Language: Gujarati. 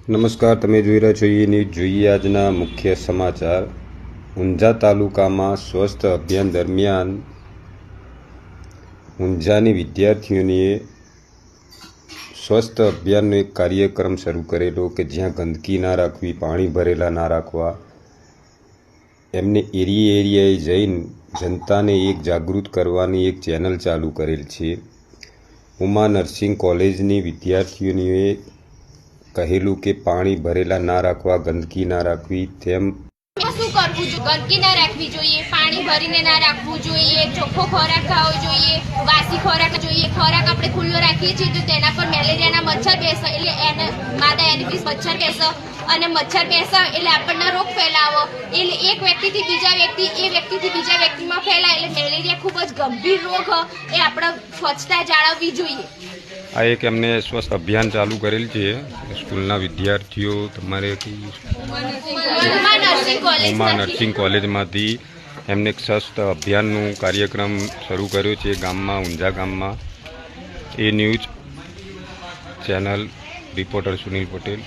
નમસ્કાર, તમે જોઈ રહ્યા છો એ ન્યૂઝ. જોઈએ આજના મુખ્ય સમાચાર. ઊંઝા તાલુકામાં સ્વસ્થ અભિયાન દરમિયાન ઊંઝાની વિદ્યાર્થીઓએ સ્વસ્થ અભિયાનનો એક કાર્યક્રમ શરૂ કરેલો કે જ્યાં ગંદકી ના રાખવી, પાણી ભરેલા ના રાખવા, એમને એરિયાએ જઈને જનતાને એક જાગૃત કરવાની એક ચેનલ ચાલુ કરેલ છે. ઉમા નર્સિંગ કોલેજની વિદ્યાર્થીઓએ કહેલું કે પાણી ભરેલા ના રાખવા, ગંદકી ના રાખવી, તેમ શું કરવું જોઈએ? ગંદકી ના રાખવી જોઈએ, પાણી ભરીને ના રાખવું જોઈએ, ચોખ્ખો ખોરાક ખાવો જોઈએ, વાસી ખોરાક જોઈએ. ખોરાક આપણે ખુલ્લો રાખીએ છીએ તો તેના પર મેલેરિયાના મચ્છર બેસે, એટલે એને માદા એનિફિસ મચ્છર બેસે અને મચ્છર બેસે એટલે આપણને રોગ ફેલાવો, એટલે એક વ્યક્તિથી બીજા વ્યક્તિ, એ વ્યક્તિથી બીજા વ્યક્તિમાં ફેલાય, એટલે મેલેરિયા ખૂબ જ ગંભીર રોગ એ આપણે સ્વચ્છતા જાળવવી જોઈએ. આ એક એમને સ્વસ્થ અભિયાન ચાલુ કરેલ છે. સ્કૂલના વિદ્યાર્થીઓ તમારે ઉમા નર્સિંગ કોલેજમાંથી એમને એક સ્વસ્થ અભિયાનનું કાર્યક્રમ શરૂ કર્યો છે ગામમાં, ઊંઝા ગામમાં. એ news channel reporter Sunil Patel.